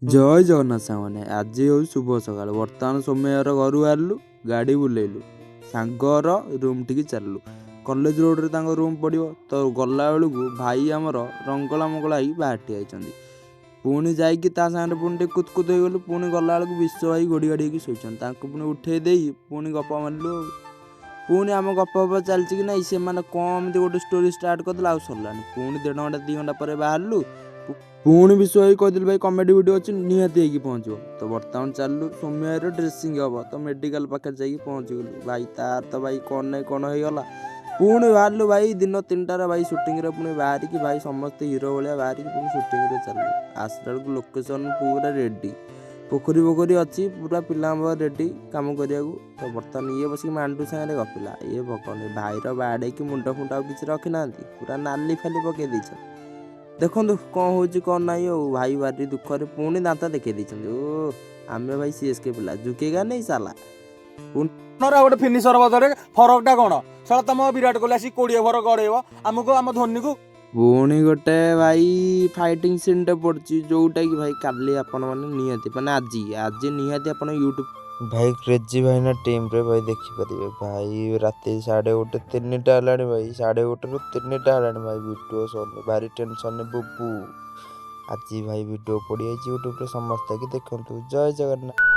जय जगन्नाथ सामने आज हूँ शुभ सकाल बर्तमान सोमयार घर बाहरलु गाड़ी बुलेलु सांगर रूम टी चलू कॉलेज रोड रे रूम पड़ो तो गला बेलू भाई आमर रंगला मंगला ही बाहर आई पुणी जाकि सागर पुणी कुतकुत हो गलु पुणी गला बेलू विश्व भाई गोड़ी गाड़ी शोचन पुणी उठे दे पुणी गप मारू पुणी आम गप चलती कि ना से कम गोटे स्टोरी स्टार्ट करदे सरलानी पुणी 1.5 घंटा 2 घंटा पर बाहरलु पुणी विश्व भाई कहते भाई कमेडी वीडियो अच्छी निहाती पहुँचो तो बर्तमान चलू सोमवार ड्रेसिंग हम तो मेडिकल पाखे जा पहुँची गलु भाई तार तो भाई कौन ना कौन होगा पुणी बाहरलु भाई दिन 3टार भाई सुटिंग पुणी बाहरिकी भाई समस्त हिरो भाया बाहरिकी पुणी सुटिंग चलू आसला बेलू लोकेशन पूरा रेडी पोखरी पोखरी अच्छी पूरा पिला रेडी कम करा तो बर्तमान ये बस मांडू सागर गपिला ये भगवान भाईर बाड़े कि मुंड फुंड किसी रखी ना पूरा नाली फाली पकई देछ देखो कौन हो कौन ना भाई बारी दुखरे पुणी दांत देखे ओ आम भाई सीएसके पिला झुकेगा नहीं साला गोटे फिनिशर बदले फरकटा कौन साला तुम विराट कोहली आसी 20 ओवर गड़ेब आमको आम धोनी को पुणी गोटे भाई फाइटिंग सीन टे पड़ी जोटा कि भाई काली आपण मैंने निहाती माने आज निहाती आप यूट्यूब भाई क्रेजी भाई ना टीम रे भाई देखी पारे भाई राति 1:30 3टा है भाई 1:30 ରୁ 3टा है भाई वीडियो सर भारी टेंशन बुबू आज भाई वीडियो पड़ी यूट्यूब रे समस्त कि देखु जय जगन्नाथ।